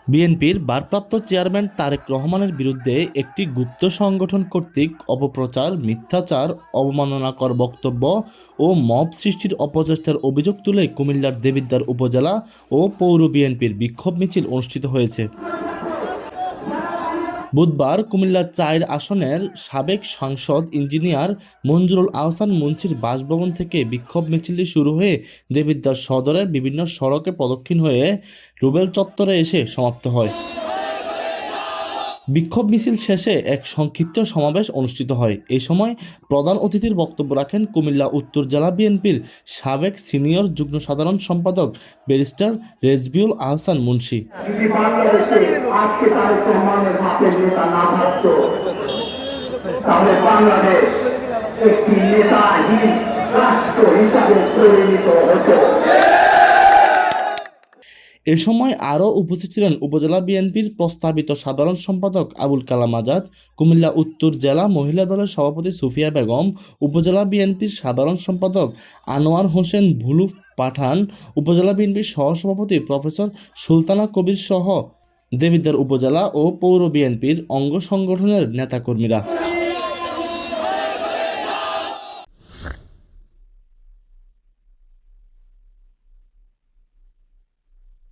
বিএনপির ভারপ্রাপ্ত চেয়ারম্যান তারেক রহমানের বিরুদ্ধে একটি গুপ্ত সংগঠন কর্তৃক অপপ্রচার, মিথ্যাচার, অবমাননাকর বক্তব্য ও মব সৃষ্টির অপচেষ্টার অভিযোগ তুলে কুমিল্লার দেবিদ্বার উপজেলা ও পৌর বিএনপির বিক্ষোভ মিছিল অনুষ্ঠিত হয়েছে। বুধবার কুমিল্লা ৪ আসনের সাবেক সাংসদ ইঞ্জিনিয়ার মঞ্জুরুল আহসান মুন্সির বাসভবন থেকে বিক্ষোভ মিছিলটি শুরু হয়ে দেবিদ্বার সদরের বিভিন্ন সড়কে প্রদক্ষিণ হয়ে রুবেল চত্বরে এসে সমাপ্ত হয়। বিক্ষোভ মিছিল শেষে এক সংক্ষিপ্ত সমাবেশ অনুষ্ঠিত হয়। এই সময় প্রধান অতিথির বক্তব্য রাখেন কুমিল্লা উত্তর জেলা বিএনপির সাবেক সিনিয়র যুগ্ম সাধারণ সম্পাদক ব্যারিস্টার রেজবিউল আহসান মুন্সি। তাহলে বাংলাদেশ একটি নেতাহীন রাষ্ট্র হিসাবে পরিণত হতো। এ সময় আরও উপস্থিত ছিলেন উপজেলা বিএনপির প্রস্তাবিত সাধারণ সম্পাদক আবুল কালাম আজাদ, কুমিল্লা উত্তর জেলা মহিলা দলের সভাপতি সুফিয়া বেগম, উপজেলা বিএনপির সাধারণ সম্পাদক আনোয়ার হোসেন ভুলু পাঠান, উপজেলা বিএনপির সহসভাপতি প্রফেসর সুলতানা কবির সহ দেবিদ্বার উপজেলা ও পৌর বিএনপির অঙ্গ সংগঠনের নেতাকর্মীরা।